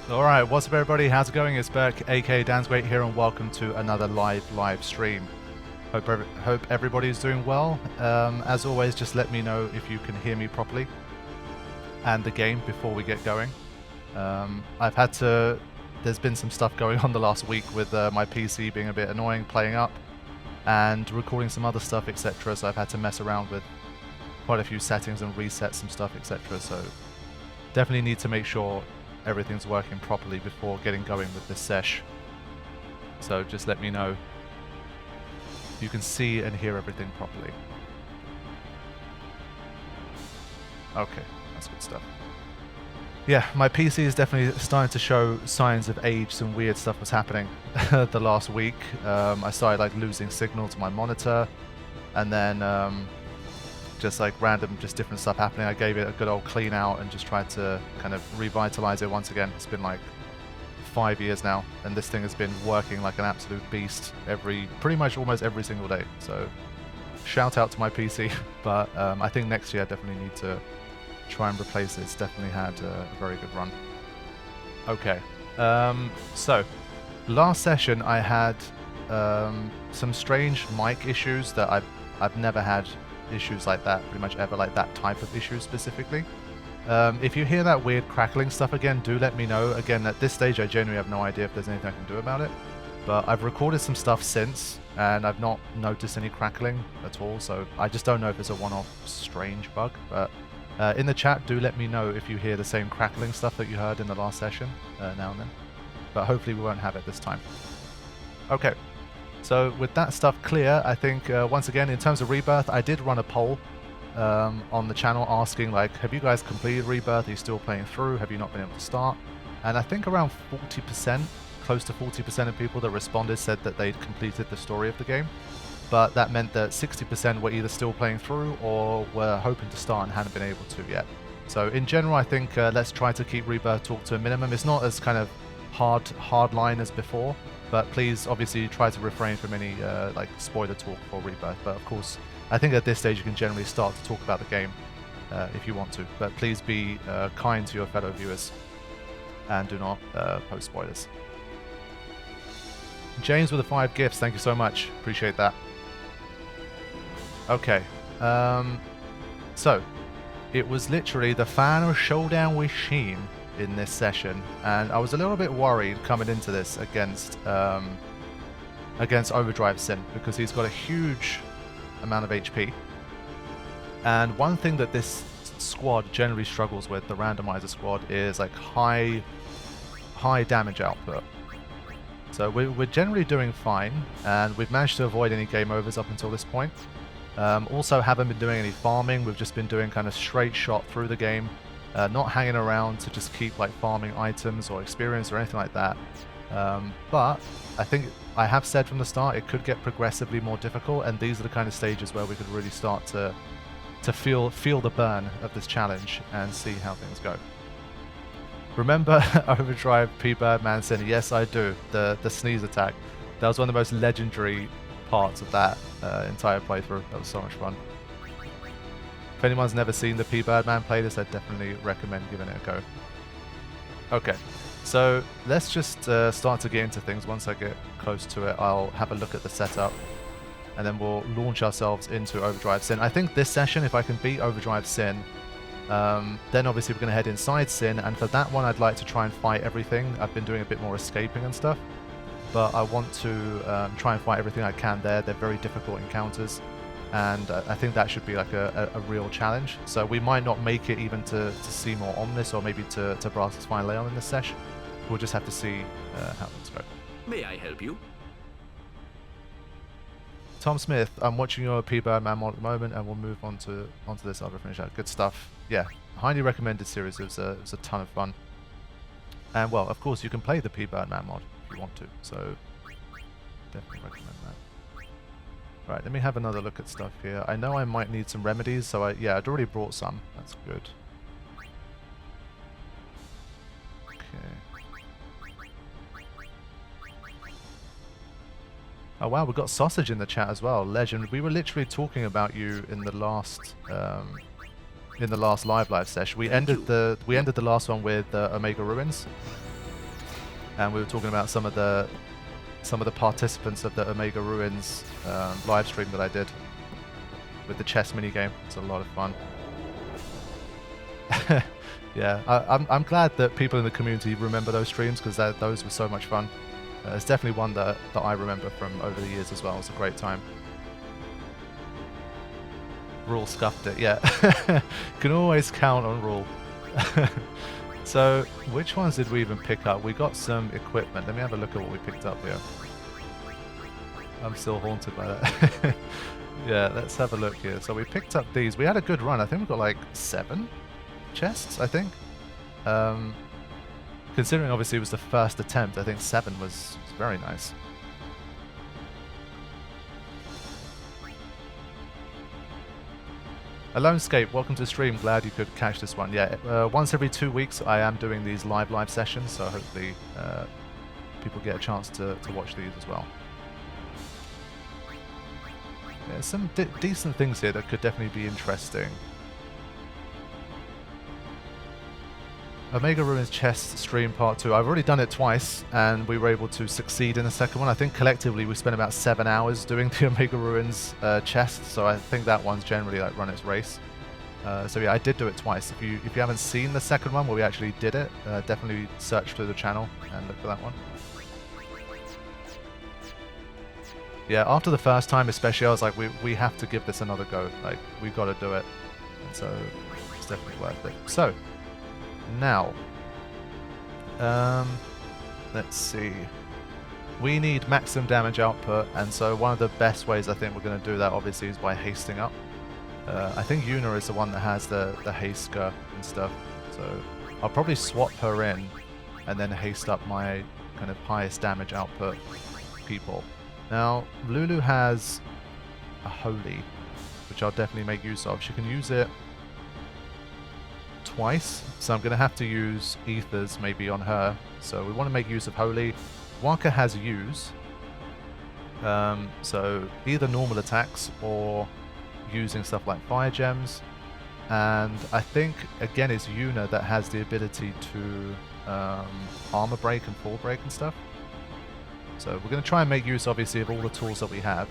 Alright, what's up everybody, how's it going? It's Berk, aka Dan's Great here, and welcome to another live stream. Hope everybody's doing well. As always, just let me know if you can hear me properly and the game before we get going. There's been some stuff going on the last week with my PC being a bit annoying, playing up, and recording some other stuff, etc. So I've had to mess around with quite a few settings and reset some stuff, etc. So definitely need to make sure everything's working properly before getting going with this sesh. So just let me know if you can see and hear everything properly. Okay, that's good stuff. Yeah, my PC is definitely starting to show signs of age. Some weird stuff was happening the last week. I started like losing signal to my monitor, and then just like random, just different stuff happening. I gave it a good old clean out and just tried to kind of revitalize it once again. It's been like 5 years now, and this thing has been working like an absolute beast pretty much almost every single day. So shout out to my PC, but I think next year I definitely need to try and replace it. It's definitely had a very good run. Okay, so last session I had some strange mic issues that I've never had issues like that pretty much ever, like that type of issue specifically. If you hear that weird crackling stuff again, do let me know. Again, at this stage I genuinely have no idea if there's anything I can do about it, but I've recorded some stuff since and I've not noticed any crackling at all, so I just don't know if it's a one-off strange bug. But in the chat, do let me know if you hear the same crackling stuff that you heard in the last session now and then, but hopefully we won't have it this time. Okay. So with that stuff clear, I think once again in terms of Rebirth, I did run a poll on the channel asking like, have you guys completed Rebirth? Are you still playing through? Have you not been able to start? And I think around 40%, close to 40% of people that responded said that they'd completed the story of the game. But that meant that 60% were either still playing through or were hoping to start and hadn't been able to yet. So in general, I think let's try to keep Rebirth talk to a minimum. It's not as kind of hard line as before, but please obviously try to refrain from any like spoiler talk for Rebirth. But of course, I think at this stage you can generally start to talk about the game if you want to, but please be kind to your fellow viewers and do not post spoilers. James with the 5 gifts, thank you so much, appreciate that. Okay, so it was literally the final showdown with Sheen in this session, and I was a little bit worried coming into this against Overdrive Sin, because he's got a huge amount of HP, and one thing that this squad generally struggles with, the randomizer squad, is like high damage output. So we're generally doing fine, and we've managed to avoid any game overs up until this point. Also haven't been doing any farming, we've just been doing kind of straight shot through the game. Not hanging around to just keep like farming items or experience or anything like that. But I think I have said from the start it could get progressively more difficult, and these are the kind of stages where we could really start to feel the burn of this challenge and see how things go. Remember Overdrive P-Birdman saying, yes I do, the sneeze attack. That was one of the most legendary parts of that entire playthrough. That was so much fun. If anyone's never seen the P-Birdman playlist, I'd definitely recommend giving it a go. Okay, so let's just start to get into things. Once I get close to it, I'll have a look at the setup, and then we'll launch ourselves into Overdrive Sin. I think this session, if I can beat Overdrive Sin, then obviously we're going to head inside Sin, and for that one I'd like to try and fight everything. I've been doing a bit more escaping and stuff, but I want to try and fight everything I can there. They're very difficult encounters, and I think that should be like a real challenge. So we might not make it even to Seymour Omnis, or maybe to Brass's Fine Leon in this session. We'll just have to see how things go. May I help you? Tom Smith, I'm watching your P-Birdman mod at the moment, and we'll move onto this other finish out. Good stuff. Yeah, highly recommended series. It was a ton of fun. And well, of course you can play the P-Birdman mod if you want to, so definitely recommend that. Right, let me have another look at stuff here. I know I might need some remedies, so I'd already brought some. That's good. Okay. Oh wow, we've got Sausage in the chat as well. Legend. We were literally talking about you in the last live session. We ended the last one with Omega Ruins. and we were talking about some of the participants of the Omega Ruins live stream that I did with the chess minigame. It's a lot of fun. Yeah, I'm glad that people in the community remember those streams, because those were so much fun. It's definitely one that I remember from over the years as well. It's a great time. Rule scuffed it, yeah. Can always count on Rule. So, which ones did we even pick up? We got some equipment. Let me have a look at what we picked up here. I'm still haunted by that. Yeah, let's have a look here. So we picked up these. We had a good run. I think we got like 7 chests, I think. Considering obviously it was the first attempt, I think 7 was very nice. Alonescape, welcome to the stream. Glad you could catch this one. Yeah, once every 2 weeks I am doing these live sessions, so hopefully people get a chance to watch these as well. Yeah, some decent things here that could definitely be interesting. Omega Ruins Chest stream part 2. I've already done it twice, and we were able to succeed in the second one. I think collectively we spent about 7 hours doing the Omega Ruins chest, so I think that one's generally like run its race. So yeah, I did do it twice. If you haven't seen the second one where we actually did it, definitely search through the channel and look for that one. Yeah, after the first time especially, I was like, we have to give this another go. Like, we got to do it. And so it's definitely worth it. So now, let's see. We need maximum damage output, and so one of the best ways I think we're going to do that obviously is by hasting up. I think Yuna is the one that has the haste skirt and stuff, so I'll probably swap her in and then haste up my kind of highest damage output people. Now, Lulu has a Holy, which I'll definitely make use of. She can use it twice, so I'm going to have to use Ethers maybe on her. So we want to make use of Holy. Wakka has Use, so either normal attacks or using stuff like Fire Gems. And I think, again, it's Yuna that has the ability to Armor Break and Fall Break and stuff. So we're going to try and make use, obviously, of all the tools that we have.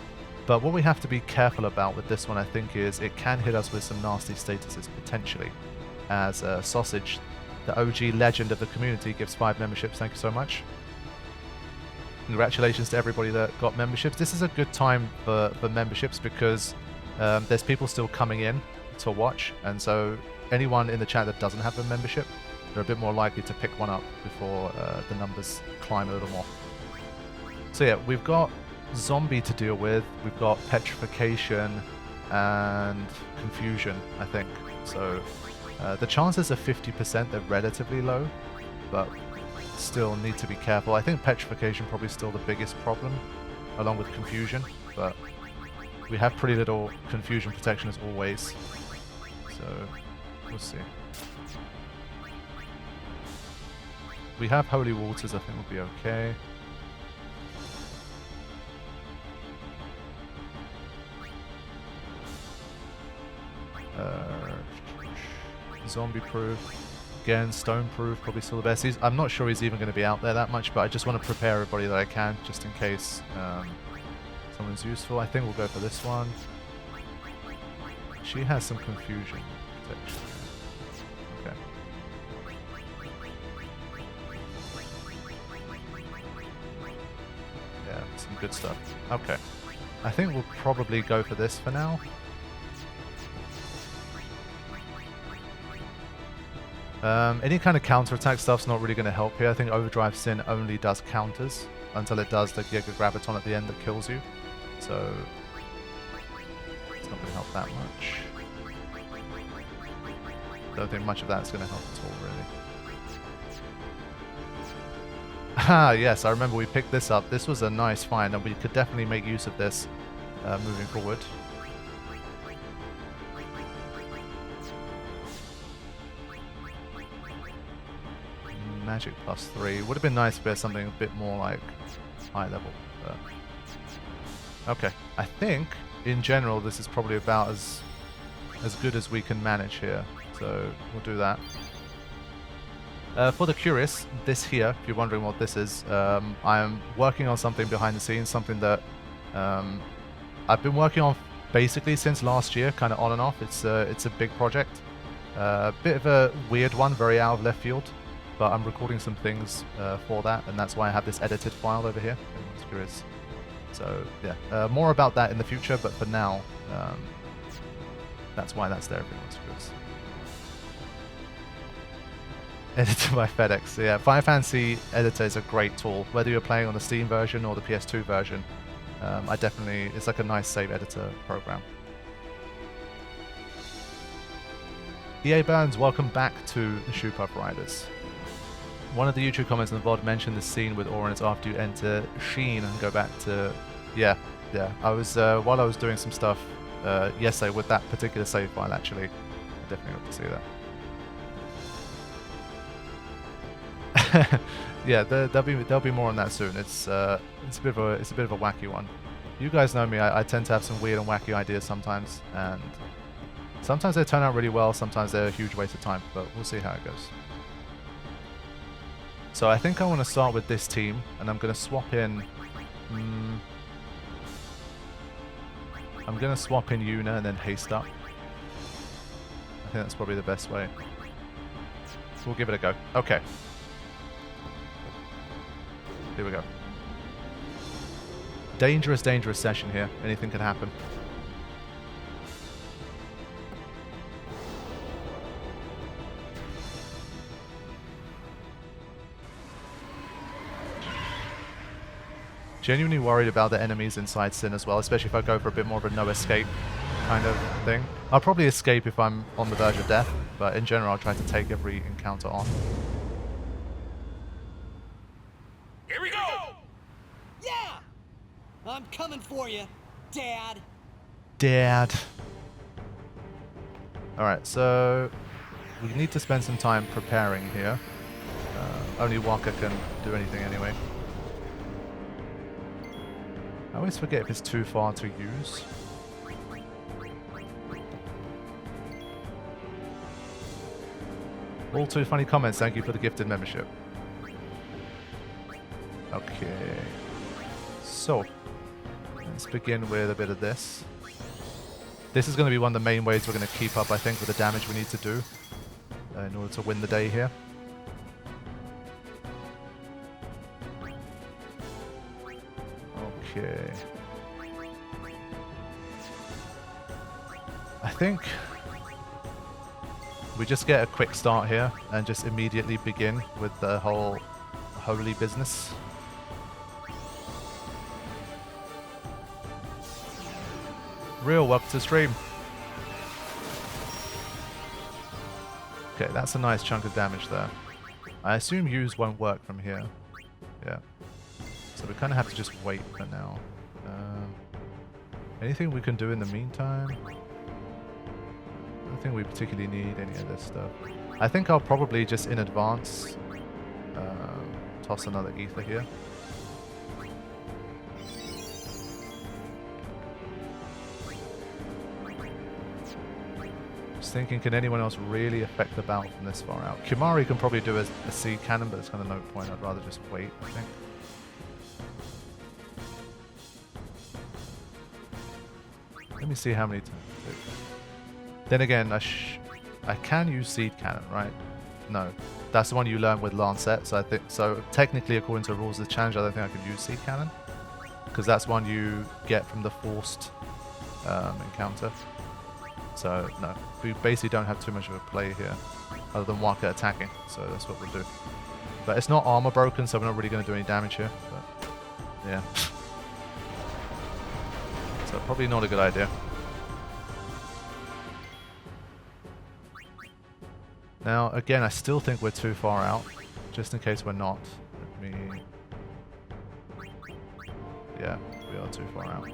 But what we have to be careful about with this one, I think, is it can hit us with some nasty statuses, potentially. As Sausage, the OG legend of the community, gives 5 memberships. Thank you so much. Congratulations to everybody that got memberships. This is a good time for memberships because there's people still coming in to watch. And so anyone in the chat that doesn't have a membership, they're a bit more likely to pick one up before the numbers climb a little more. So yeah, we've got Zombie to deal with, we've got Petrification and Confusion, I think. So the chances are 50%, they're relatively low, but still need to be careful. I think Petrification probably still the biggest problem, along with Confusion, but we have pretty little Confusion protection as always, so we'll see. We have Holy Waters, I think we'll be okay. Zombie proof. Again, stone proof, probably still the best. I'm not sure he's even going to be out there that much, but I just want to prepare everybody that I can, just in case someone's useful. I think we'll go for this one. She has some confusion protection. Okay. Yeah, some good stuff. Okay. I think we'll probably go for this for now. Any kind of counterattack stuff's not really going to help here. I think Overdrive Sin only does counters until it does the Giga Graviton at the end that kills you. So it's not going to help that much. Don't think much of that's going to help at all, really. Ah, yes, I remember we picked this up. This was a nice find, and we could definitely make use of this moving forward. Magic +3. Would have been nice if there's something a bit more like high level. But okay, I think in general this is probably about as good as we can manage here. So we'll do that. For the curious, this here, if you're wondering what this is, I am working on something behind the scenes, something that I've been working on basically since last year, kind of on and off. It's a big project, a bit of a weird one, very out of left field, but I'm recording some things for that, and that's why I have this edited file over here. If anyone's curious. So yeah, more about that in the future, but for now, that's why that's there. If anyone's curious. Edited by FedEx. So yeah, Final Fantasy Editor is a great tool, whether you're playing on the Steam version or the PS2 version. It's like a nice save editor program. EA Burns, welcome back to the Shoe Puff Riders. One of the YouTube comments in the VOD mentioned the scene with Orange after you enter Sheen and go back to... Yeah. I was, while I was doing some stuff yesterday with that particular save file, actually, I definitely got to see that. Yeah, there'll be more on that soon. It's a bit of a wacky one. You guys know me. I tend to have some weird and wacky ideas sometimes, and sometimes they turn out really well. Sometimes they're a huge waste of time, but we'll see how it goes. So I think I want to start with this team, and I'm going to swap in. I'm going to swap in Yuna and then haste up. I think that's probably the best way. So we'll give it a go. Okay. Here we go. Dangerous session here. Anything can happen. Genuinely worried about the enemies inside Sin as well, especially if I go for a bit more of a no escape kind of thing. I'll probably escape if I'm on the verge of death, but in general I'll try to take every encounter on. Here we go! Yeah! I'm coming for you, Dad. Dad. Alright, so we need to spend some time preparing here. Only Wakka can do anything anyway. I always forget if it's too far to use. All too funny comments, thank you for the gifted membership. Okay, so let's begin with a bit of this. This is going to be one of the main ways we're going to keep up, I think, with the damage we need to do in order to win the day here. Okay. I think we just get a quick start here and just immediately begin with the whole holy business. Real, welcome to the stream. Okay, that's a nice chunk of damage there. I assume use won't work from here. Yeah. So we kind of have to just wait for now. Anything we can do in the meantime? I don't think we particularly need any of this stuff. I think I'll probably just in advance toss another ether here. Just thinking, can anyone else really affect the battle from this far out? Kimahri can probably do a seed cannon, but there's kind of no point. I'd rather just wait, I think. Let me see how many times. Then again, I can use seed cannon, right? No, that's the one you learn with Lancet. So I think technically, according to the rules of the challenge, I don't think I can use seed cannon because that's one you get from the forced encounter. So no, we basically don't have too much of a play here, other than Wakka attacking. So that's what we'll do. But it's not armor broken, so we're not really going to do any damage here. But yeah. So probably not a good idea. Now, again, I still think we're too far out. Just in case we're not. Let me... Yeah, we are too far out.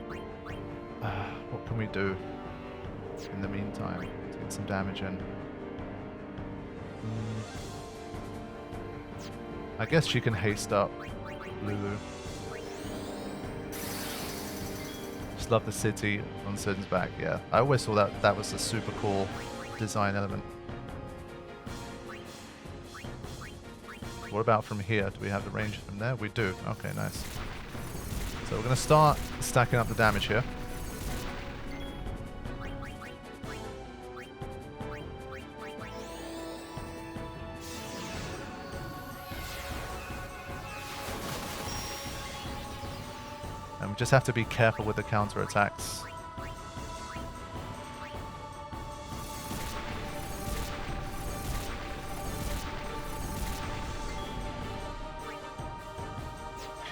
What can we do in the meantime to get some damage in? I guess she can haste up Lulu. Just love the city on Sin's back, yeah. I always thought that was a super cool design element. What about from here? Do we have the range from there? We do. Okay, nice. So we're going to start stacking up the damage here. And we just have to be careful with the counter attacks.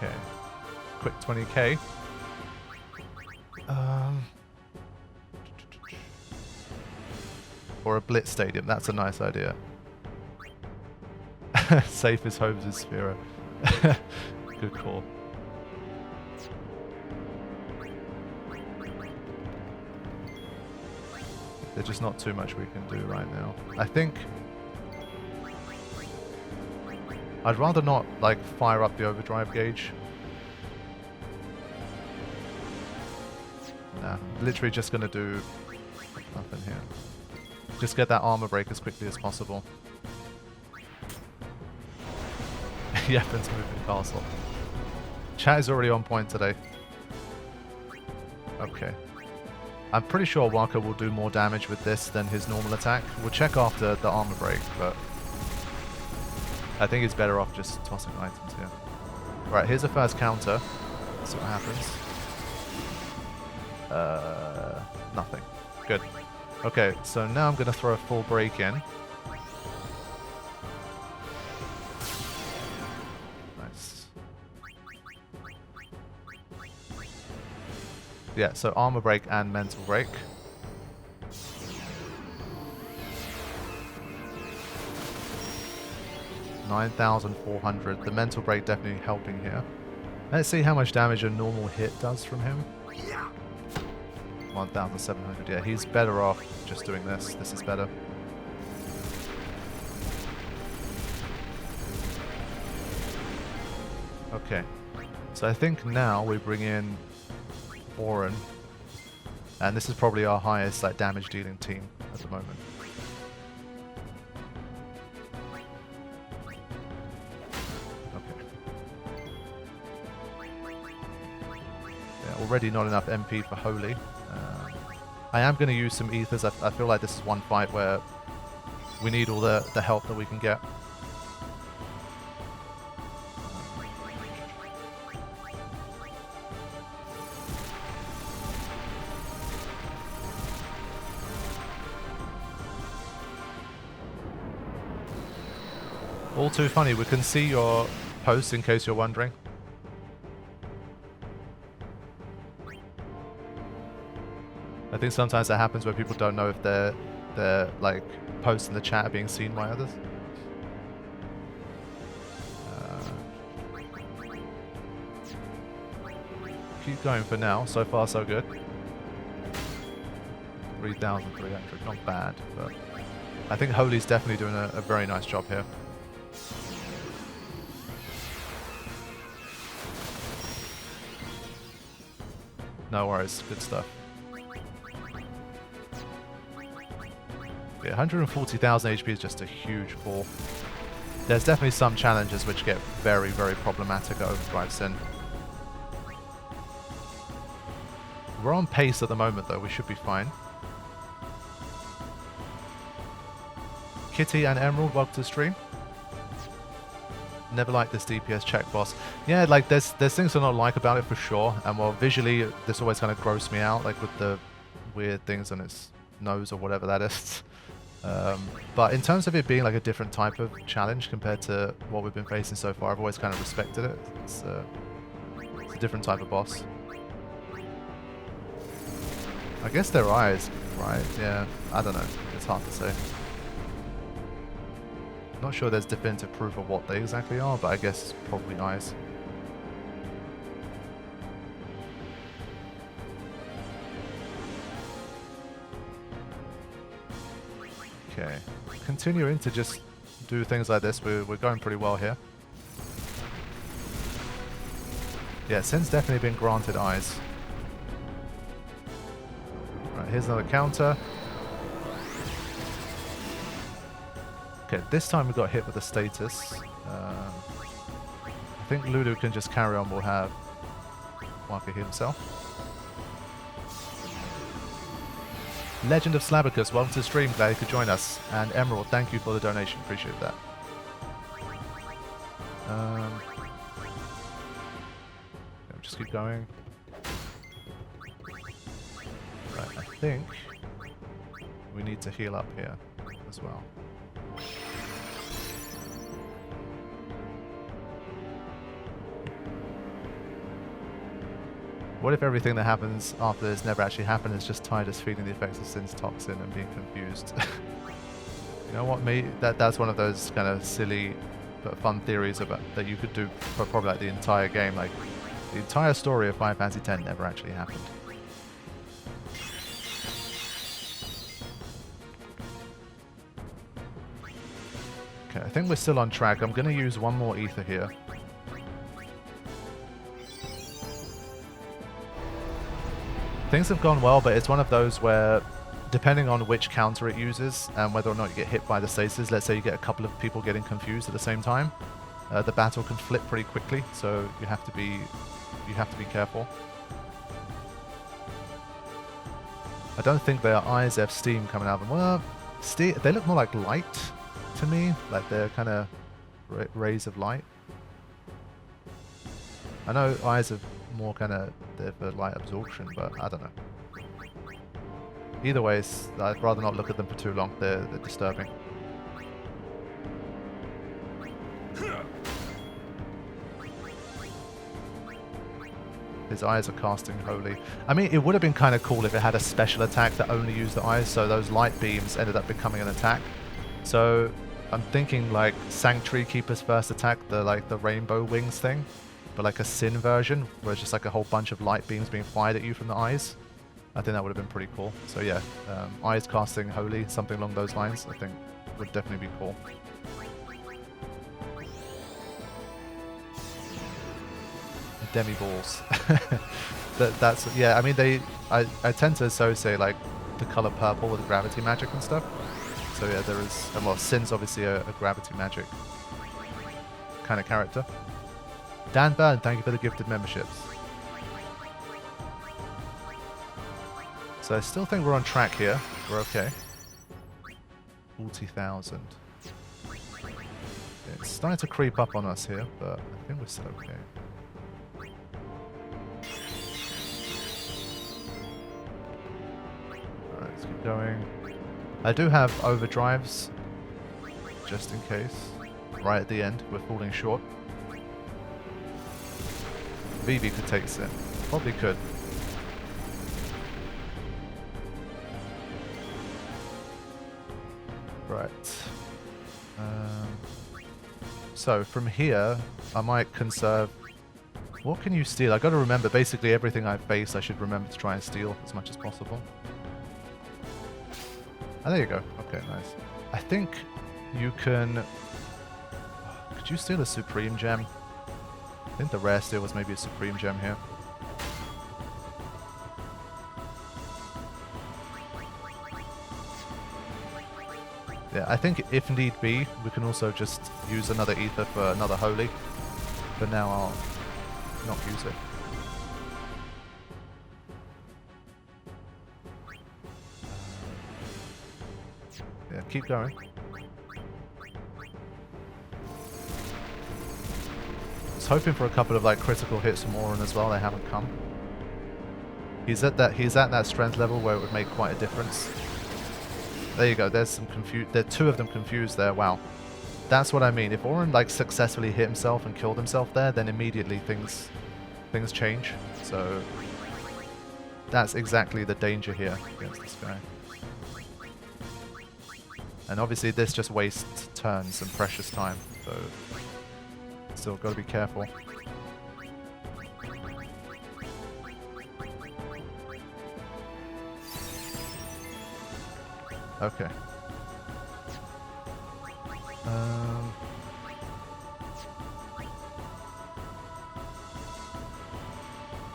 Okay. Quick 20k. Or a Blitz Stadium. That's a nice idea. Safe as Homes is Sphera. Good call. There's just not too much we can do right now. I think I'd rather not like fire up the overdrive gauge. Nah, literally just gonna do nothing here. Just get that armor break as quickly as possible. Yeppen's moving castle. Chat is already on point today. Okay. I'm pretty sure Waka will do more damage with this than his normal attack. We'll check after the armor break, but I think it's better off just tossing items here. Right, here's the first counter. Let's see what happens. Nothing. Good. Okay, so now I'm going to throw a full break in. Nice. Yeah, so armor break and mental break. $9,400. The mental break definitely helping here. Let's see how much damage a normal hit does from him. 1,700. Yeah, he's better off just doing this. This is better. Okay. So I think now we bring in Auron. And this is probably our highest like damage dealing team at the moment. Already not enough MP for Holy. I am going to use some ethers. I feel like this is one fight where we need all the help that we can get. All too funny. We can see your post in case you're wondering. I think sometimes that happens where people don't know if their like posts in the chat are being seen by others. Keep going for now. So far, so good. 3,300, not bad, but I think Holy's definitely doing a very nice job here. No worries, good stuff. Yeah, 140,000 HP is just a huge fall. There's definitely some challenges which get very, very problematic at Overdrive Sin. We're on pace at the moment though, we should be fine. Kitty and Emerald, welcome to the stream. Never liked this DPS check boss. Yeah, like there's things I don't like about it for sure, and well, visually this always kind of grossed me out, like with the weird things on its nose or whatever that is. But in terms of it being like a different type of challenge compared to what we've been facing so far, I've always kind of respected it. It's a different type of boss. I guess their eyes, right? Yeah, I don't know. It's hard to say. Not sure there's definitive proof of what they exactly are, but I guess it's probably eyes. Okay, continuing to just do things like this, we're going pretty well here. Yeah, Sin's definitely been granted eyes. Right, here's another counter. Okay, this time we got hit with a status. I think Lulu can just carry on. We'll have Waka heal himself. Legend of Slabicus, welcome to the stream. Glad you could join us. And Emerald, thank you for the donation. Appreciate that. Just keep going. Right, I think we need to heal up here as well. What if everything that happens after this never actually happened? It's just Tidus feeling the effects of Sin's toxin and being confused. You know what, mate? That's one of those kind of silly but fun theories about that you could do for probably like the entire game. Like the entire story of Final Fantasy X never actually happened. Okay, I think we're still on track. I'm going to use one more ether here. Things have gone well, but it's one of those where, depending on which counter it uses and whether or not you get hit by the stasis, let's say you get a couple of people getting confused at the same time, the battle can flip pretty quickly. So you have to be careful. I don't think their eyes have steam coming out of them. Well, they look more like light to me, like they're kind of rays of light. I know eyes are more kind of there for light absorption, but I don't know. Either way, I'd rather not look at them for too long. They're disturbing. His eyes are casting holy. I mean, it would have been kind of cool if it had a special attack that only used the eyes, so those light beams ended up becoming an attack. So I'm thinking like Sanctuary Keeper's first attack, the rainbow wings thing, but like a Sin version, where it's just like a whole bunch of light beams being fired at you from the eyes. I think that would have been pretty cool. So yeah, eyes casting holy, something along those lines, I think would definitely be cool. Demi balls. That's yeah. I mean, I tend to associate like the color purple with gravity magic and stuff. So yeah, there is. And well, Sin's obviously a gravity magic kind of character. Dan Byrne, thank you for the gifted memberships. So I still think we're on track here. We're okay. 40,000. It's starting to creep up on us here, but I think we're still okay. Alright, let's keep going. I do have overdrives, just in case. Right at the end, we're falling short. Vivi could take Sin. Probably could. Right. So from here, I might conserve. What can you steal? I got to remember basically everything I face. I should remember to try and steal as much as possible. Oh, there you go. Okay, nice. I think you can. Could you steal a Supreme Gem? I think the rare steal was maybe a Supreme Gem here. Yeah, I think if need be, we can also just use another ether for another holy. But now I'll not use it. Yeah, keep going. I was hoping for a couple of like critical hits from Auron as well. They haven't come. He's at that strength level where it would make quite a difference. There you go. There's some there are two of them confused there. Wow, that's what I mean. If Auron like successfully hit himself and killed himself there, then immediately things change. So that's exactly the danger here against this guy. And obviously this just wastes turns and precious time. So still got to be careful. Okay.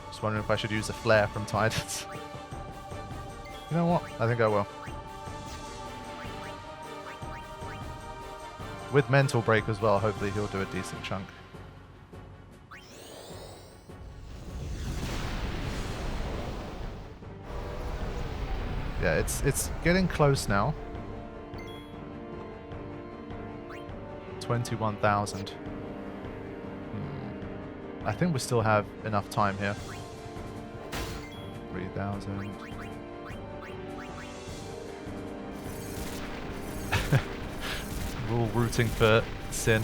Just wondering if I should use a flare from Tidus. You know what? I think I will. With Mental Break as well, hopefully he'll do a decent chunk. Yeah, it's getting close now. 21,000. I think we still have enough time here. 3,000. We're all rooting for Sin.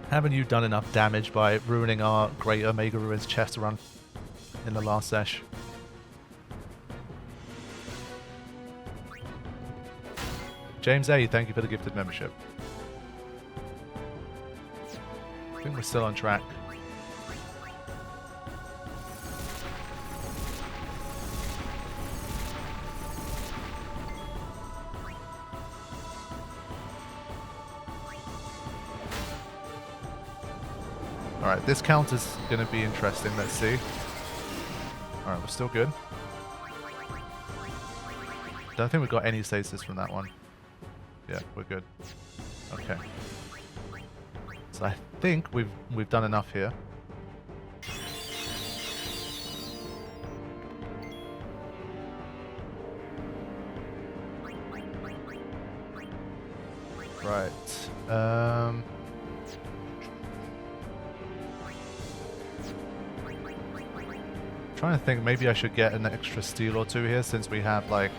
Haven't you done enough damage by ruining our great Omega Ruins chest run in the last sesh? James A, thank you for the gifted membership. I think we're still on track. Alright, this count is going to be interesting. Let's see. Alright, we're still good. Don't think we got any stasis from that one. Yeah, we're good. Okay. So I think we've done enough here. Right. Trying to think, maybe I should get an extra steel or two here since we have like...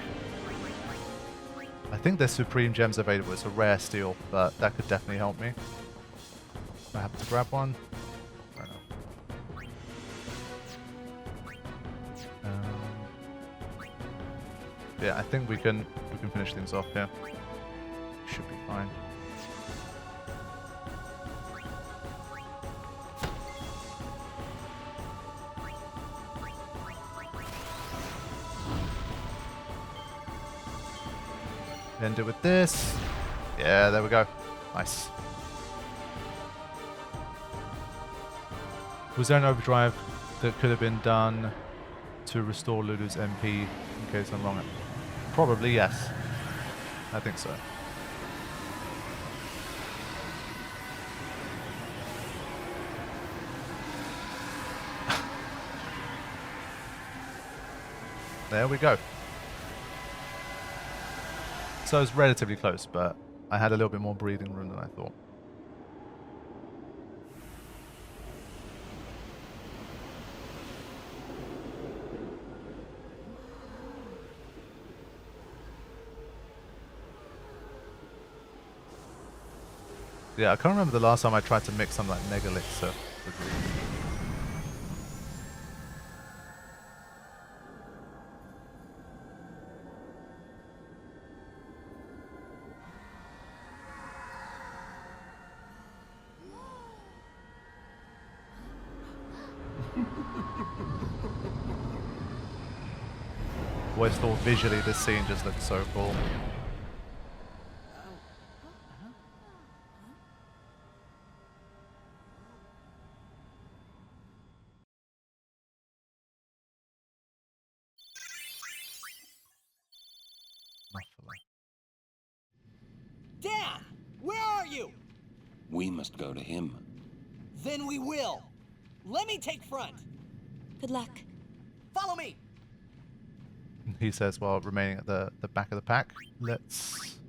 I think there's Supreme Gems available. It's a rare steel, but that could definitely help me. I have to grab one. I don't know. Yeah, I think we can finish things off here. Should be fine. End it with this. Yeah, there we go. Nice. Was there an overdrive that could have been done to restore Lulu's MP in case I'm wrong? Probably yes. I think so. There we go. So it's relatively close, but I had a little bit more breathing room than I thought. Yeah, I can't remember the last time I tried to mix something like Mega Elixir with these. Always thought visually this scene just looked so cool. Dad, where are you? We must go to him. Then we will. Let me take front. Good luck. Follow me. He says while remaining at the back of the pack. Let's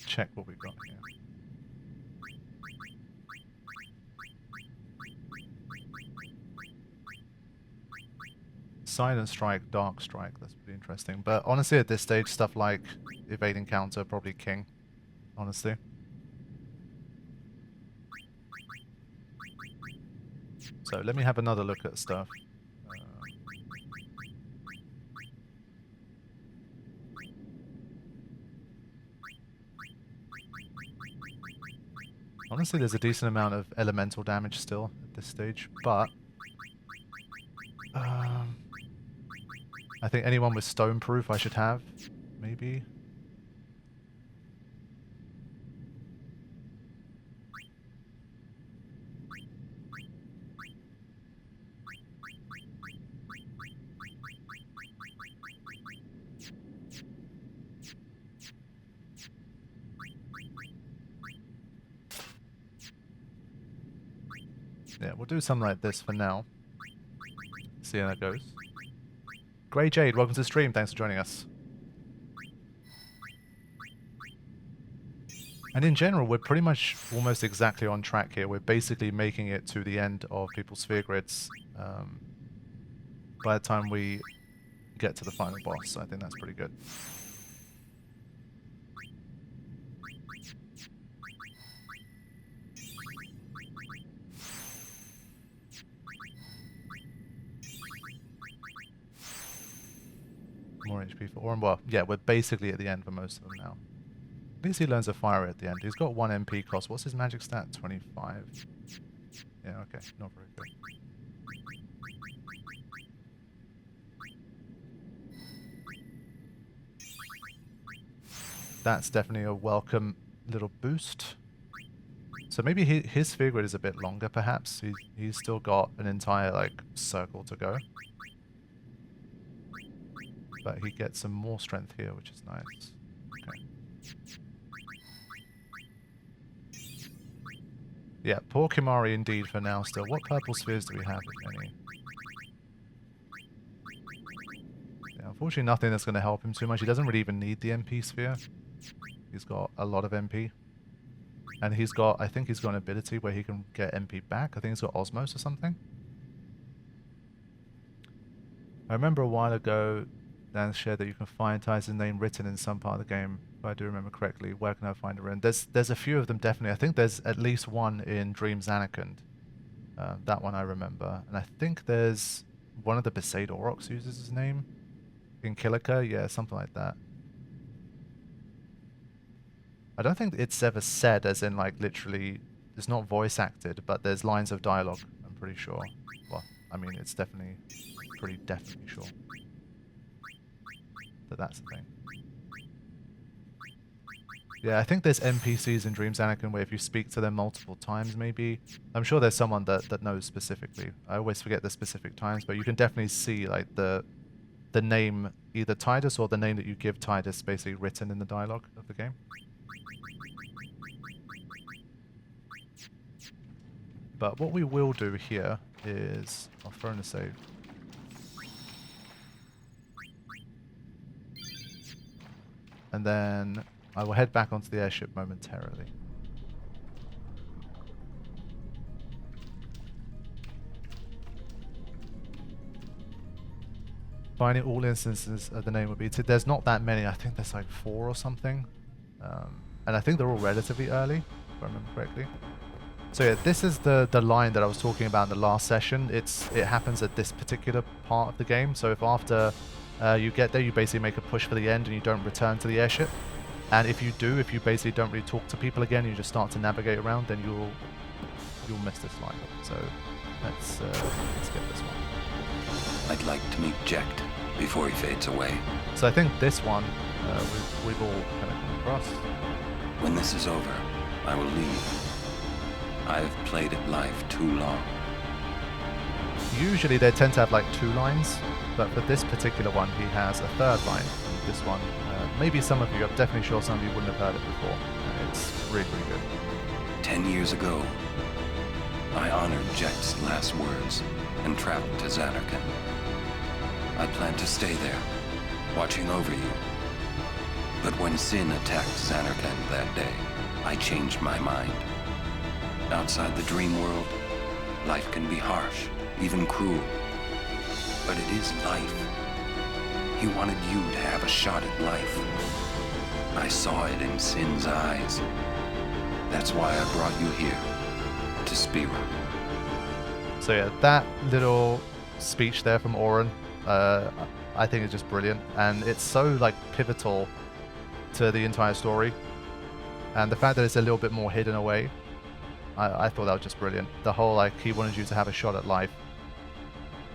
check what we've got here. Silent Strike, Dark Strike, that's pretty interesting. But honestly at this stage stuff like Evading Counter probably king, honestly. So let me have another look at stuff. Honestly, there's a decent amount of elemental damage still at this stage, but I think anyone with Stoneproof I should have, maybe. Yeah, we'll do something like this for now. See how that goes. Grey Jade, welcome to the stream. Thanks for joining us. And in general, we're pretty much almost exactly on track here. We're basically making it to the end of people's sphere grids by the time we get to the final boss. So I think that's pretty good. More HP for Auron. Well, yeah, we're basically at the end for most of them now. At least he learns a fire at the end. He's got 1 MP cost. What's his magic stat? 25. Yeah, okay. Not very good. That's definitely a welcome little boost. So maybe his sphere grid is a bit longer, perhaps. He's still got an entire, like, circle to go. But he gets some more strength here, which is nice. Okay. Yeah, poor Kimahri indeed for now still. What purple spheres do we have, if any? Yeah, unfortunately nothing that's going to help him too much. He doesn't really even need the MP sphere. He's got a lot of MP. And he's got, I think he's got an ability where he can get MP back. I think he's got Osmos or something. I remember a while ago, Dan shared that you can find Tyson's name written in some part of the game, if I do remember correctly. Where can I find it written? There's a few of them definitely. I think there's at least one in Dream Zanarkand. That one I remember. And I think there's one of the Besaid Aurochs uses his name. In Kilika, yeah, something like that. I don't think it's ever said as in, like, literally, it's not voice acted, but there's lines of dialogue, I'm pretty sure. Well, I mean, it's definitely, pretty definitely sure. But that's the thing. Yeah, I think there's NPCs in Dream Zanarkand where if you speak to them multiple times, maybe. I'm sure there's someone that knows specifically. I always forget the specific times, but you can definitely see, like, the name, either Tidus or the name that you give Tidus, basically written in the dialogue of the game. But what we will do here is, I'll throw in a save. And then I will head back onto the airship momentarily. Finding all instances of the name would be... There's not that many. I think there's like 4 or something. And I think they're all relatively early, if I remember correctly. So yeah, this is the line that I was talking about in the last session. It happens at this particular part of the game. So if after you get there, you basically make a push for the end and you don't return to the airship. And if you do, if you basically don't really talk to people again, you just start to navigate around, then you'll miss this line. So let's get this one. I'd like to meet Jecht before he fades away. So I think this one we've all kind of come across. When this is over, I will leave. I've played at life too long. Usually they tend to have like 2 lines, but for this particular one he has a 3rd line. This one, maybe some of you, I'm definitely sure some of you wouldn't have heard it before. It's really, really good. 10 years ago, I honored Jecht's last words and traveled to Zanarkand. I planned to stay there, watching over you. But when Sin attacked Zanarkand that day, I changed my mind. Outside the dream world, life can be harsh, even cruel. But it is life. He wanted you to have a shot at life. I saw it in Sin's eyes. That's why I brought you here, to Spira. So yeah, that little speech there from Auron, I think is just brilliant. And it's so, like, pivotal to the entire story. And the fact that it's a little bit more hidden away, I thought that was just brilliant. The whole, like, he wanted you to have a shot at life.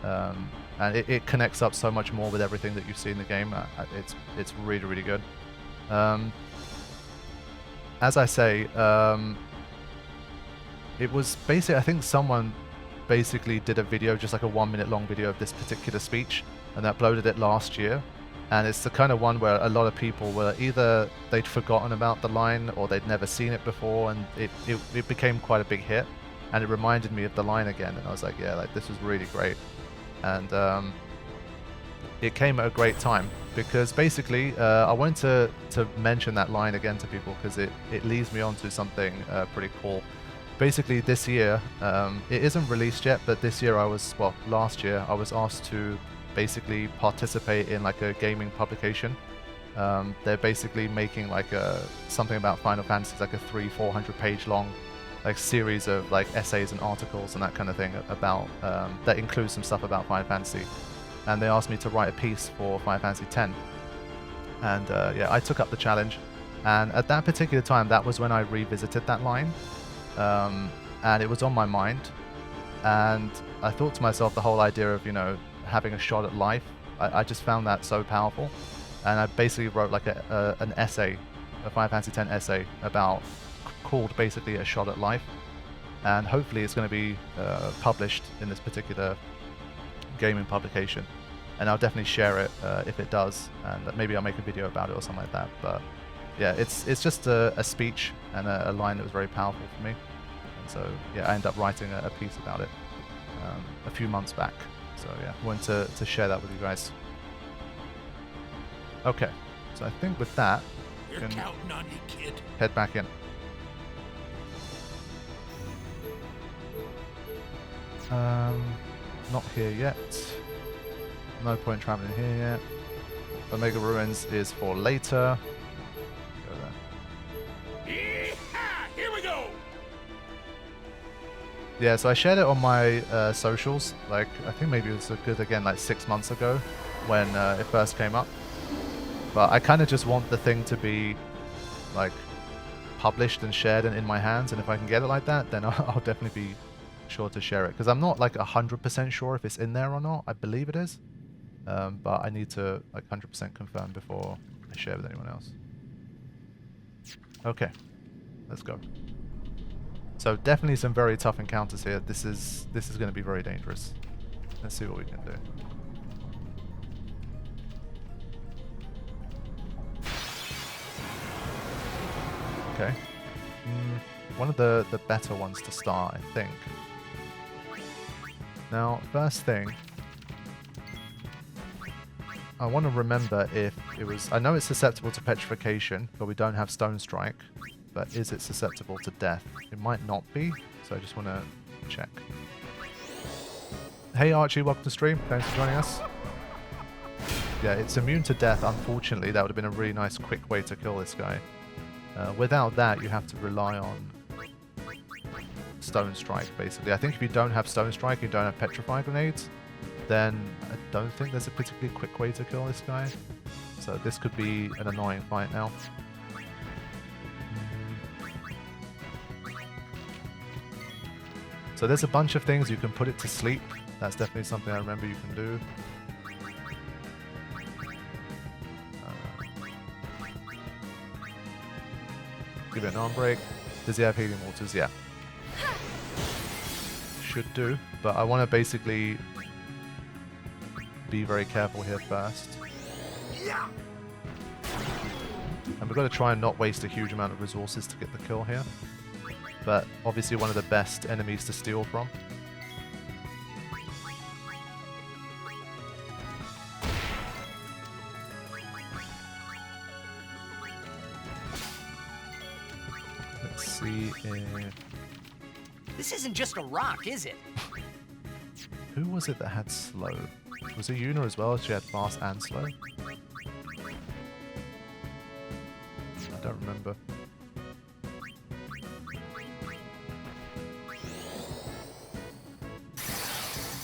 And it connects up so much more with everything that you see in the game. It's really, really good. As I say, it was basically, I think someone basically did a video, just like a 1-minute long video of this particular speech, and uploaded it last year. And it's the kind of one where a lot of people were either they'd forgotten about the line or they'd never seen it before, and it became quite a big hit. and it reminded me of the line again, and I was like, yeah, like this was really great. And it came at a great time, because basically I wanted to mention that line again to people, because it leads me on to something pretty cool. Basically this year, it isn't released yet, but this year last year I was asked to basically participate in like a gaming publication. They're basically making like something about Final Fantasy, like a 300-400 page long like series of like essays and articles and that kind of thing about that includes some stuff about Final Fantasy. And they asked me to write a piece for Final Fantasy X. And yeah, I took up the challenge. And at that particular time, that was when I revisited that line. And it was on my mind. And I thought to myself, the whole idea of, you know, having a shot at life, I just found that so powerful. And I basically wrote like an essay, a Final Fantasy X essay called basically A Shot at Life. And hopefully it's going to be published in this particular gaming publication. And I'll definitely share it if it does. And maybe I'll make a video about it or something like that. But yeah, it's just a speech and a line that was very powerful for me. And so yeah, I ended up writing a piece about it a few months back. So yeah, I wanted to share that with you guys. Okay, so I think with that, We're counting on you, kid. head back in. Not here yet. No point traveling here yet. Omega Ruins is for later. Go there. Yeehaw! Here we go! Yeah, so I shared it on my socials. Like, I think maybe it was a good, again, like 6 months ago when it first came up. But I kind of just want the thing to be, like, published and shared and in my hands. And if I can get it like that, then I'll definitely be sure to share it. Because I'm not, like, 100% sure if it's in there or not. I believe it is. But I need to, like, 100% confirm before I share with anyone else. Okay. Let's go. So definitely some very tough encounters here. This is going to be very dangerous. Let's see what we can do. Okay. One of the better ones to start, I think. Now, first thing, I want to remember if it was... I know it's susceptible to petrification, but we don't have Stone Strike. But is it susceptible to death? It might not be, so I just want to check. Hey Archie, welcome to stream. Thanks for joining us. Yeah, it's immune to death, unfortunately. That would have been a really nice, quick way to kill this guy. Without that, you have to rely on Stone Strike, basically. I think if you don't have Stone Strike, you don't have Petrify Grenades, then I don't think there's a particularly quick way to kill this guy. So this could be an annoying fight now. So there's a bunch of things. You can put it to sleep. That's definitely something I remember you can do. Give it an arm break. Does he have healing waters? Yeah. Should do. But I want to basically be very careful here first. And we've got to try and not waste a huge amount of resources to get the kill here. But obviously one of the best enemies to steal from. Let's see if... This isn't just a rock, is it? Who was it that had slow? Was it Yuna as well? She had fast and slow? I don't remember.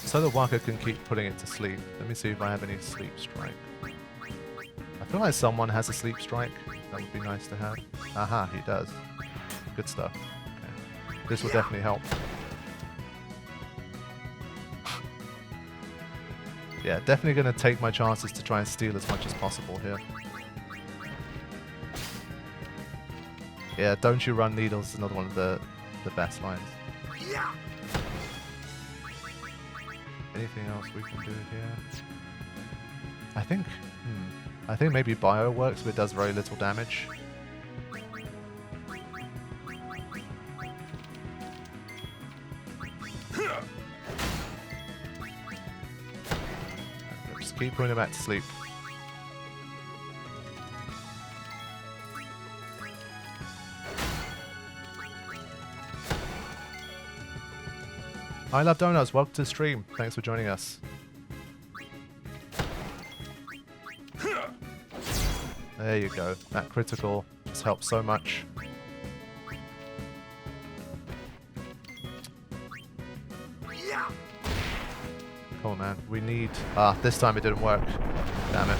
So that Wakka can keep putting it to sleep. Let me see if I have any sleep strike. I feel like someone has a sleep strike. That would be nice to have. Aha, he does. Good stuff. Okay. This will definitely help. Yeah, definitely going to take my chances to try and steal as much as possible here. Yeah, don't you run needles is another one of the best lines. Anything else we can do here? I think maybe Bio works, but it does very little damage. Just keep putting him back to sleep. I love donuts. Welcome to the stream. Thanks for joining us. There you go. That critical has helped so much. Come on, man. We need... Ah, this time it didn't work. Damn it.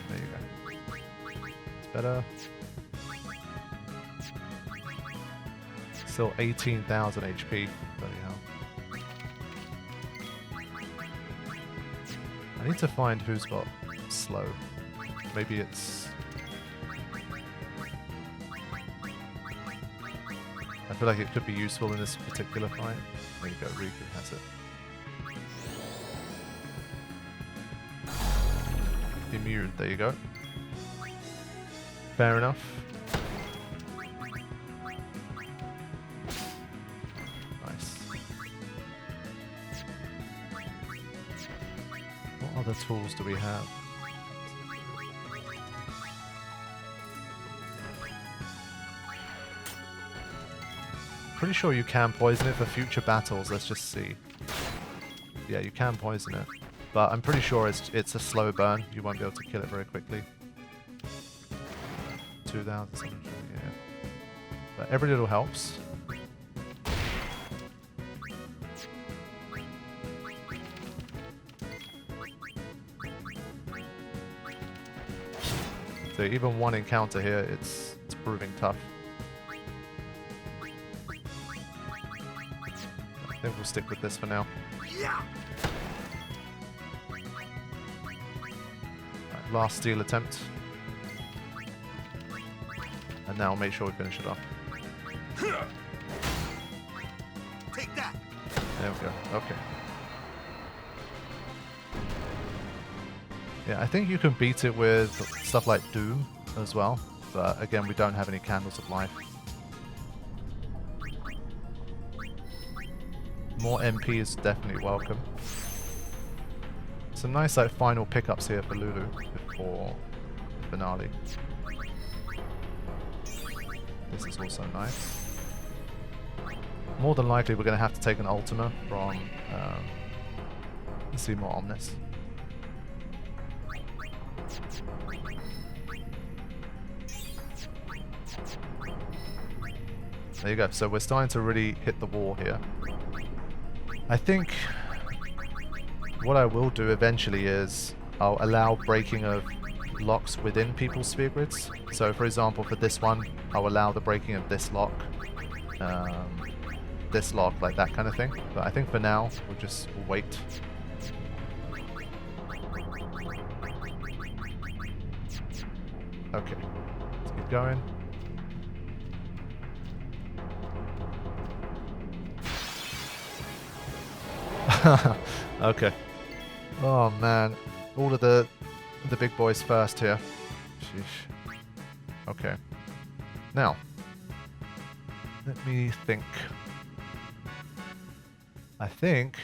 There you go. It's better. Still 18,000 HP. Bloody hell. I need to find who's got slow. Maybe it's... I feel like it could be useful in this particular fight. There you go, Riku has it. Immune, there you go. Fair enough. Nice. What other tools do we have? Pretty sure you can poison it for future battles. Let's just see. Yeah, you can poison it, but I'm pretty sure it's a slow burn. You won't be able to kill it very quickly. 2,700, yeah. But every little helps. So even one encounter here, it's proving tough. I think we'll stick with this for now. Right, last steal attempt. And now make sure we finish it off. Take that. There we go. Okay. Yeah, I think you can beat it with stuff like Doom as well. But again, we don't have any Candles of Life. More MP is definitely welcome. Some nice like final pickups here for Lulu before the finale. This is also nice. More than likely we're going to have to take an Ultima from Seymour Omnis. There you go. So we're starting to really hit the wall here. I think what I will do eventually is I'll allow breaking of locks within people's sphere grids. So for example, for this one, I'll allow the breaking of this lock, like that kind of thing. But I think for now, we'll wait. Okay, let's keep going. Okay. Oh man, all of the big boys first here. Sheesh. Okay. Now, let me think. I think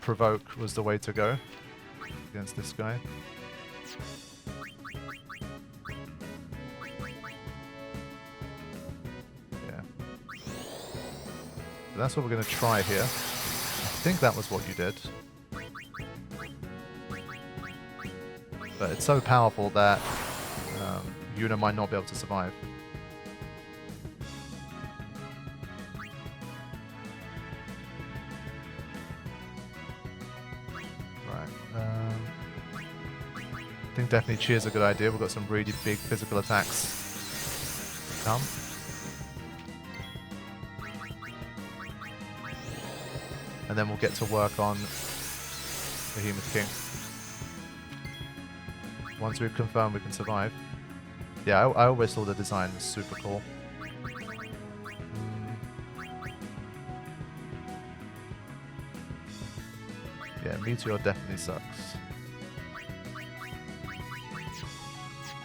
Provoke was the way to go against this guy. That's what we're going to try here. I think that was what you did. But it's so powerful that Yuna might not be able to survive. Right. I think definitely Cheer's a good idea. We've got some really big physical attacks to come. And then we'll get to work on Behemoth King. Once we've confirmed we can survive. Yeah, I always thought the design was super cool. Yeah, Meteor definitely sucks.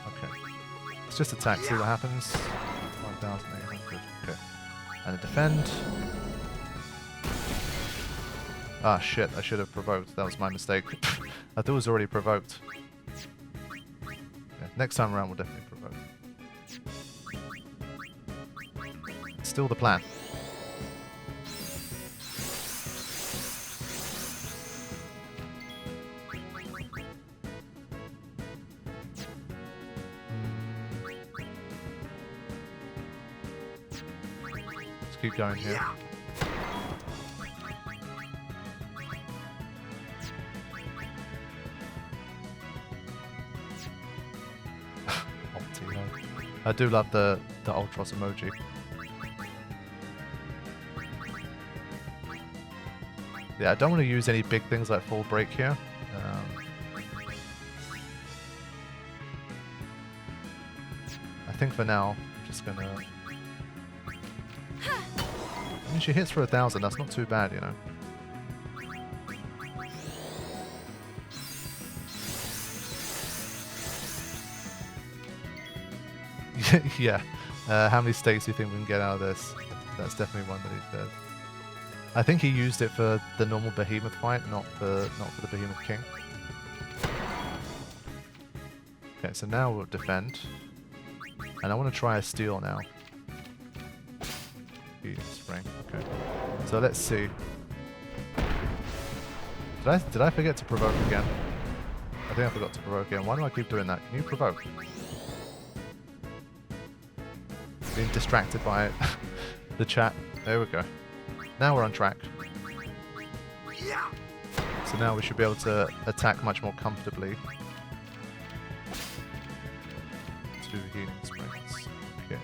Okay. Let's just attack, see what happens. 1,800. Okay. And a defend. Ah, shit, I should have provoked. That was my mistake. I thought it was already provoked. Yeah, next time around, we'll definitely provoke. Still the plan. Let's keep going here. I do love the Ultros emoji. Yeah, I don't want to use any big things like Full Break here. I think for now, I'm just gonna... I mean, she hits for 1,000, that's not too bad, you know. Yeah. How many stakes do you think we can get out of this? That's definitely one that he said. I think he used it for the normal Behemoth fight, not for the Behemoth King. Okay, so now we'll defend. And I want to try a steal now. Healing Spring, okay. So let's see. Did I forget to provoke again? I think I forgot to provoke again. Why do I keep doing that? Can you provoke? Being distracted by the chat. There we go. Now we're on track. So now we should be able to attack much more comfortably. 2 healing springs. Okay.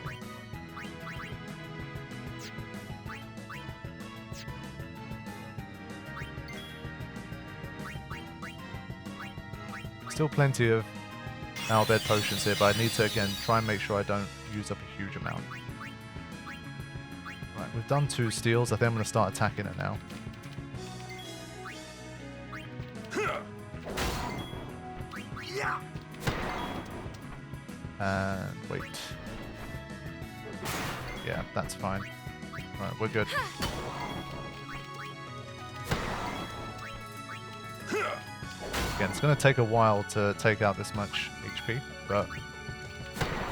Still plenty of Owlbed potions here, but I need to again try and make sure I don't use up a huge amount. Right, we've done 2 steals. I think I'm going to start attacking it now. And wait. Yeah, that's fine. Right, we're good. Again, it's going to take a while to take out this much HP, but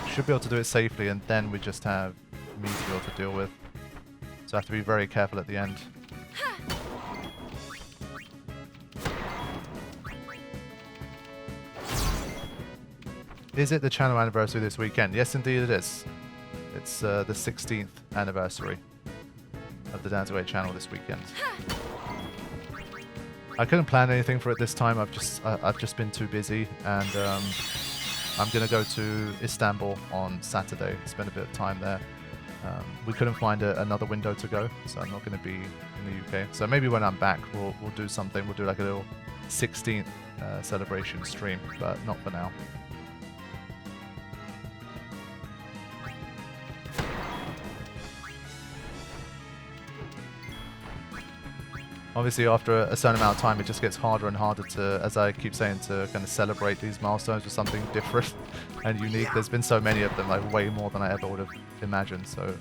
should be able to do it safely, and then we just have Meteor to deal with. So I have to be very careful at the end. Is it the channel anniversary this weekend? Yes, indeed it is. It's the 16th anniversary of the Danzaway channel this weekend. I couldn't plan anything for it this time. I've just been too busy, and I'm gonna go to Istanbul on Saturday. Spend a bit of time there. We couldn't find another window to go, so I'm not gonna be in the UK. So maybe when I'm back, we'll do something. We'll do like a little 16th celebration stream, but not for now. Obviously, after a certain amount of time, it just gets harder and harder to, as I keep saying, to kind of celebrate these milestones with something different and unique. There's been so many of them, like way more than I ever would have imagined, so...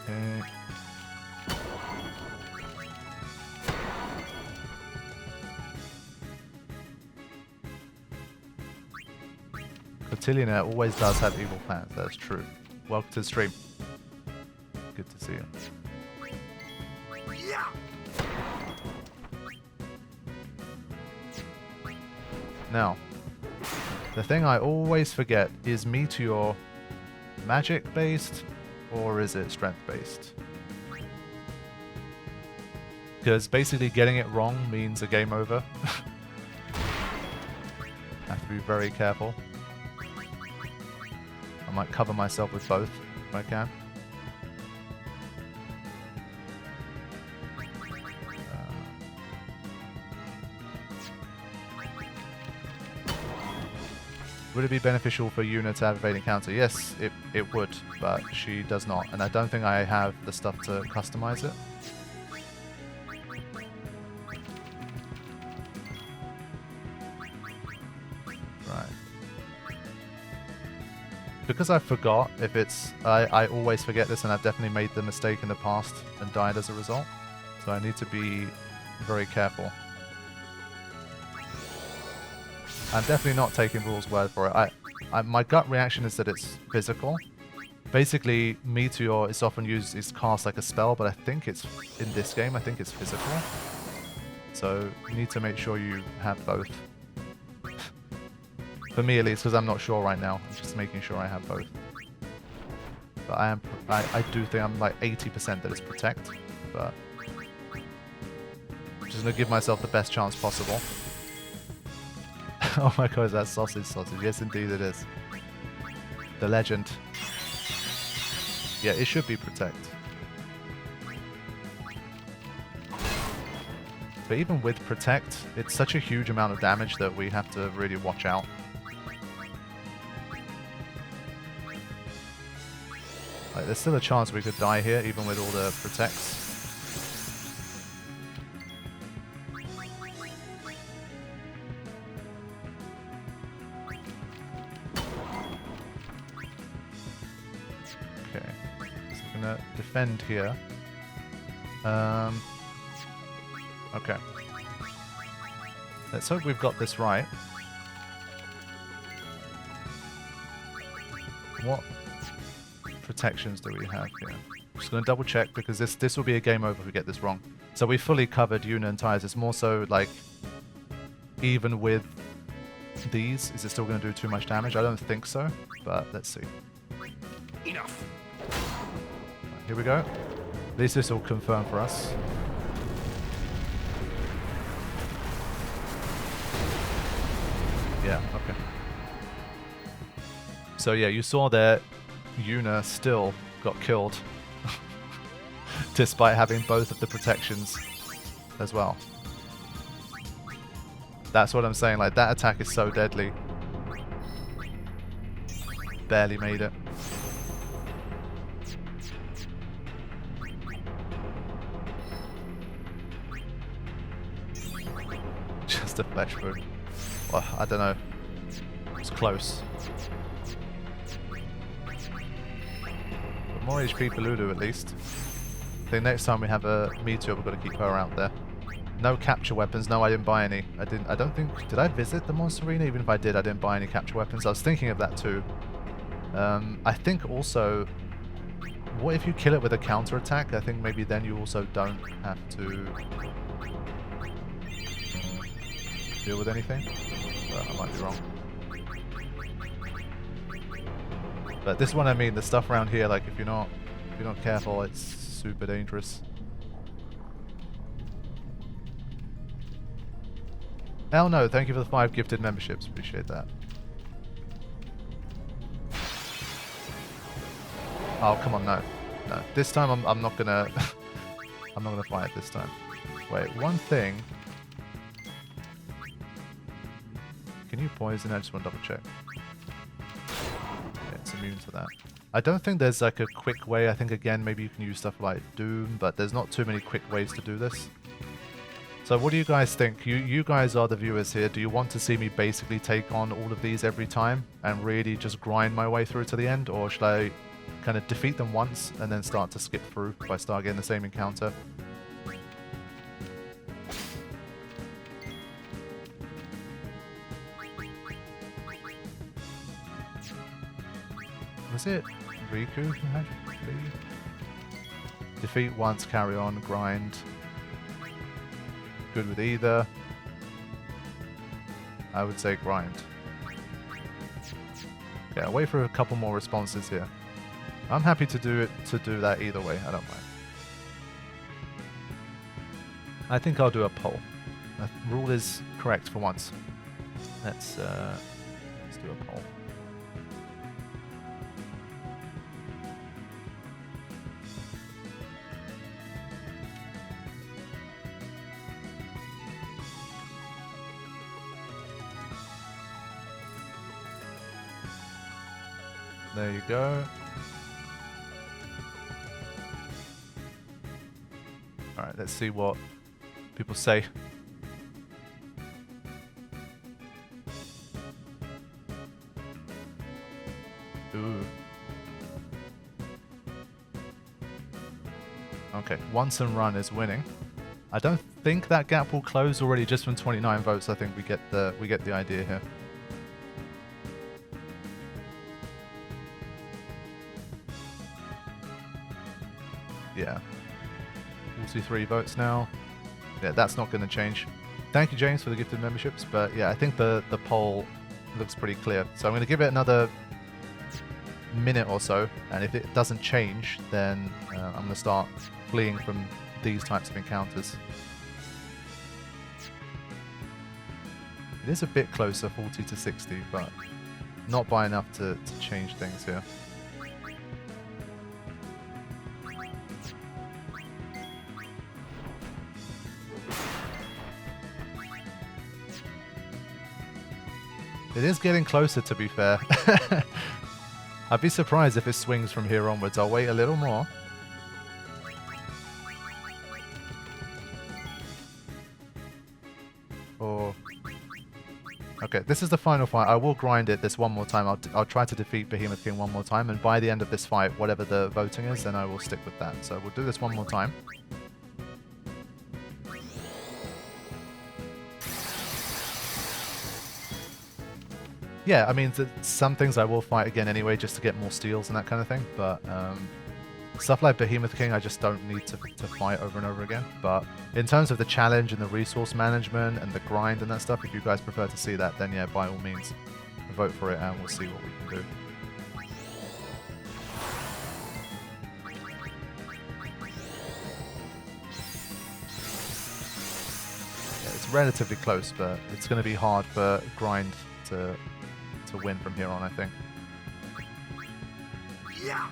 Okay. Cotillionaire always does have evil plans, that's true. Welcome to the stream. Good to see you. Now, the thing I always forget, is Meteor magic based or is it strength based? Because basically getting it wrong means a game over. Have to be very careful. I might cover myself with both if I can. Would it be beneficial for Yuna to have evading counter? Yes, it would, but she does not, and I don't think I have the stuff to customize it. Right. because I forgot if it's... I always forget this, and I've definitely made the mistake in the past and died as a result. So I need to be very careful. I'm definitely not taking Rule's word for it. My gut reaction is that it's physical. Basically, Meteor is often used, is cast like a spell, but I think it's, in this game, I think it's physical. So you need to make sure you have both. For me at least, because I'm not sure right now. I'm just making sure I have both. But I do think I'm like 80% that it's protect, but I'm just going to give myself the best chance possible. Oh my god, that's sausage. Yes, indeed it is. The legend. Yeah, it should be protect. But even with protect, it's such a huge amount of damage that we have to really watch out. Like, there's still a chance we could die here, even with all the protects. Defend here. Okay. Let's hope we've got this right. What protections do we have here? I'm just going to double check because this will be a game over if we get this wrong. So we fully covered Yuna and Tyres. It's more so like, even with these, is it still going to do too much damage? I don't think so, but let's see. Enough. Here we go. At least this will confirm for us. Yeah, okay. So yeah, you saw there, Yuna still got killed. Despite having both of the protections as well. That's what I'm saying, like that attack is so deadly. Barely made it. Just a flesh wound. Well, I don't know. It's close. But more HP for Lulu at least. I think next time we have a Meteor, we've got to keep her out there. No capture weapons. No, I didn't buy any. I don't think... Did I visit the Monster Arena? Even if I did, I didn't buy any capture weapons. I was thinking of that too. I think also... What if you kill it with a counter attack? I think maybe then you also don't have to deal with anything. But I might be wrong. But this one, I mean, the stuff around here, like if you're not careful, it's super dangerous. Hell no, thank you for the 5 gifted memberships, appreciate that. Oh, come on, no. No, this time I'm not gonna... I'm not gonna fight it this time. Wait, one thing... Can you poison? I just want to double check. Yeah, it's immune to that. I don't think there's like a quick way. I think again, maybe you can use stuff like Doom, but there's not too many quick ways to do this. So what do you guys think? You guys are the viewers here. Do you want to see me basically take on all of these every time and really just grind my way through to the end? Or should I kind of defeat them once and then start to skip through if I start getting the same encounter? Was it Riku who had lead? Defeat once, carry on, grind. Good with either. I would say grind. Yeah, wait for a couple more responses here. I'm happy to do that either way. I don't mind. I think I'll do a poll. The rule is correct for once. Let's do a poll. There you go. Alright, let's see what people say. Okay, Once and Run is winning. I don't think that gap will close already just from 29 votes. I think we get the idea here. Yeah. 43 votes now. Yeah, that's not going to change. Thank you, James, for the gifted memberships. But yeah, I think the poll looks pretty clear. So I'm going to give it another minute or so. And if it doesn't change, then I'm going to start fleeing from these types of encounters. It is a bit closer, 40 to 60, but not by enough to change things here. It is getting closer, to be fair. I'd be surprised if it swings from here onwards. I'll wait a little more. Or... Okay, this is the final fight. I will grind it this one more time. I'll try to defeat Behemoth King one more time, and by the end of this fight, whatever the voting is, then I will stick with that. So we'll do this one more time. Yeah, I mean, some things I will fight again anyway, just to get more steals and that kind of thing, but stuff like Behemoth King I just don't need to fight over and over again. But in terms of the challenge and the resource management and the grind and that stuff, if you guys prefer to see that, then yeah, by all means, vote for it and we'll see what we can do. Yeah, it's relatively close, but it's going to be hard for grind to win from here on, I think. Yeah.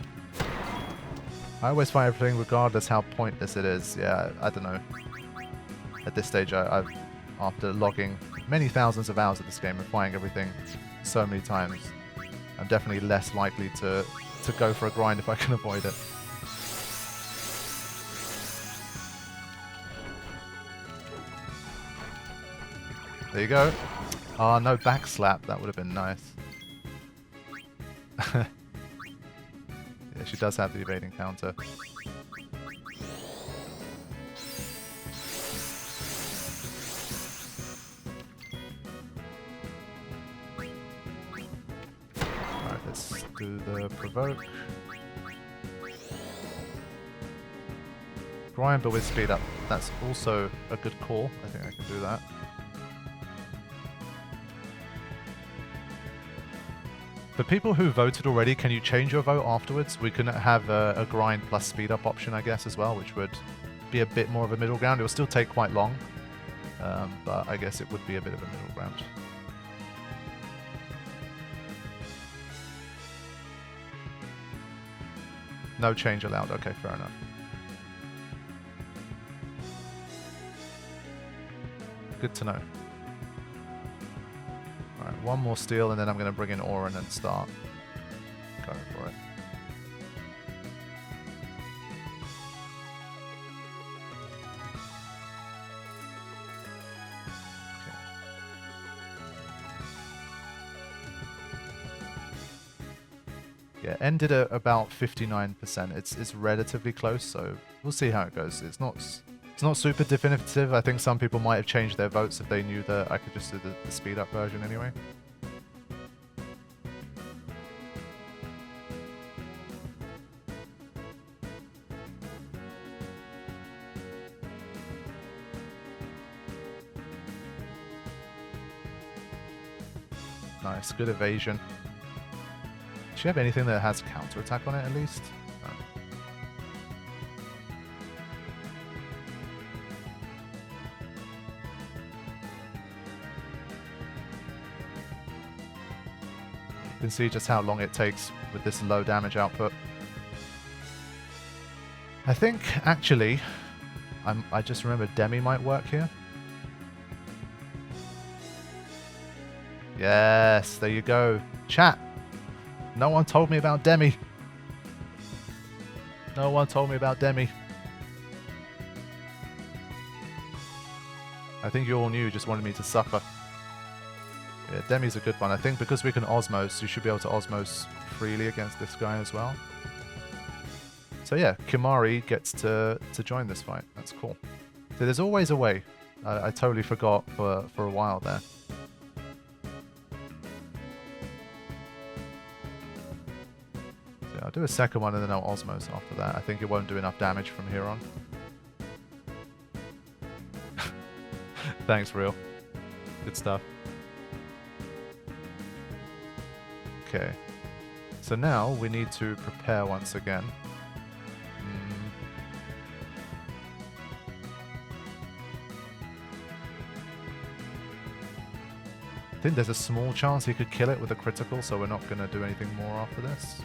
I always fight everything regardless how pointless it is. Yeah, I don't know. At this stage, I've after logging many thousands of hours of this game and fighting everything so many times, I'm definitely less likely to go for a grind if I can avoid it. There you go. Ah, no back slap. That would have been nice. Yeah, she does have the evading counter. Alright, let's do the provoke. Grind, but with speed up. That's also a good call. I think I can do that. For people who voted already, can you change your vote afterwards? We can have a grind plus speed up option, I guess, as well, which would be a bit more of a middle ground. It will still take quite long, but I guess it would be a bit of a middle ground. No change allowed. Okay, fair enough. Good to know. Alright, one more steal and then I'm going to bring in Auron and start going for it. Okay. Yeah, ended at about 59%. It's relatively close, so we'll see how it goes. It's not super definitive. I think some people might have changed their votes if they knew that I could just do the speed up version anyway. Nice, good evasion. Does she have anything that has counterattack on it at least? No. You can see just how long it takes with this low damage output. I think, actually, I just remember Demi might work here. Yes, there you go. Chat. No one told me about Demi. No one told me about Demi. I think you all knew, just wanted me to suffer. Yeah, Demi's a good one. I think because we can Osmos, you should be able to Osmos freely against this guy as well. So yeah, Kimahri gets to join this fight. That's cool. So there's always a way. I totally forgot for a while there. So I'll do a second one and then I'll Osmos after that. I think it won't do enough damage from here on. Thanks, Real. Good stuff. Okay. So now we need to prepare once again. I think there's a small chance he could kill it with a critical, so we're not going to do anything more after this.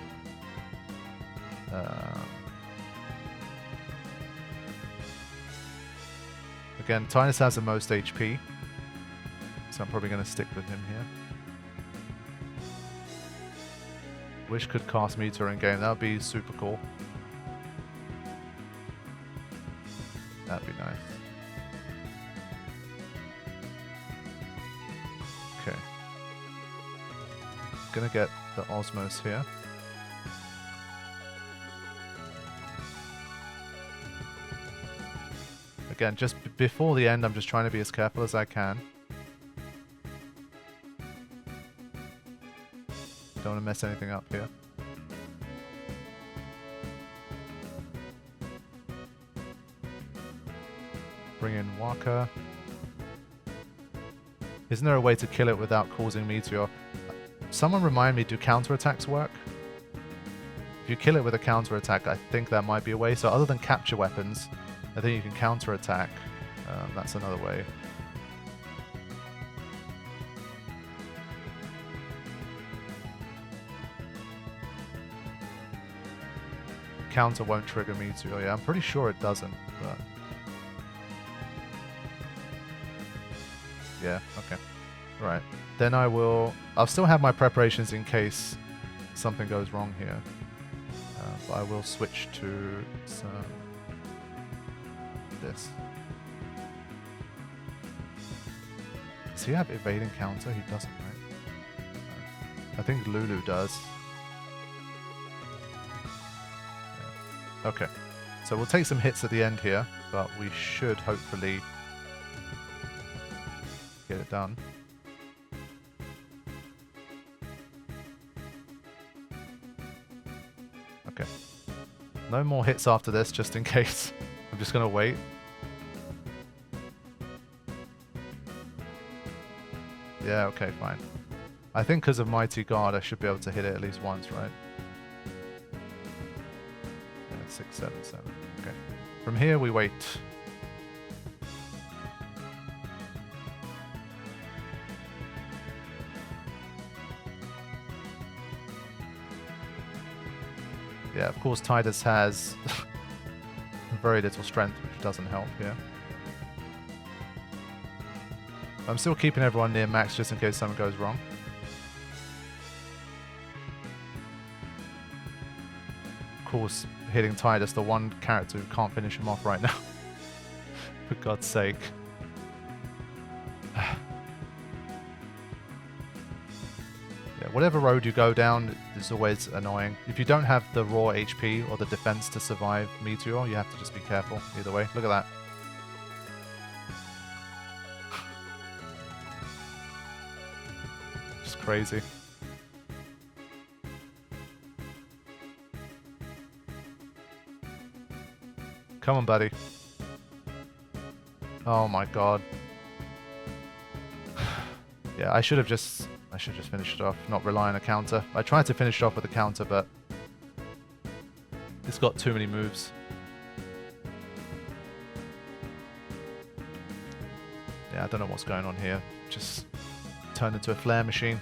Again, Tidus has the most HP, so I'm probably going to stick with him here. Wish could cast Meteor in game, that would be super cool. That'd be nice. Okay. Gonna get the Osmos here. Again, just before the end, I'm just trying to be as careful as I can. Don't want to mess anything up here. Bring in Waka. Isn't there a way to kill it without causing Meteor? Someone remind me, do counterattacks work? If you kill it with a counterattack, I think that might be a way. So other than capture weapons, I think you can counterattack. That's another way. Counter won't trigger Meteor. Yeah, I'm pretty sure it doesn't, but... Yeah, okay. Right. Then I'll still have my preparations in case something goes wrong here. But I will switch to this. Does he have evading counter? He doesn't, right? I think Lulu does. Yeah. Okay. So we'll take some hits at the end here, but we should hopefully get it done. Okay. No more hits after this, just in case. I'm just gonna wait. Yeah, okay, fine. I think because of Mighty Guard, I should be able to hit it at least once, right? Yeah, 6, 7, 7. Okay. From here, we wait. Yeah, of course Tidus has very little strength, which doesn't help here. I'm still keeping everyone near max just in case something goes wrong. Of course, hitting Tidus, the one character who can't finish him off right now. For God's sake. Whatever road you go down is always annoying. If you don't have the raw HP or the defense to survive Meteor, you have to just be careful either way. Look at that. Just crazy. Come on, buddy. Oh my god. Yeah, I should just finish it off, not rely on a counter. I tried to finish it off with a counter, but it's got too many moves. Yeah, I don't know what's going on here. Just turned into a flare machine.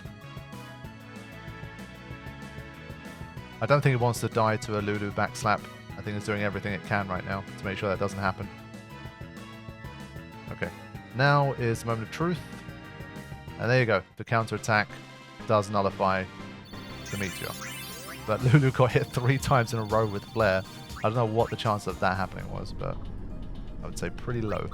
I don't think it wants to die to a Lulu backslap. I think it's doing everything it can right now to make sure that doesn't happen. Okay, now is the moment of truth. And there you go, the counter-attack does nullify the Meteor. But Lulu got hit 3 times in a row with Flare. I don't know what the chance of that happening was, but I would say pretty low.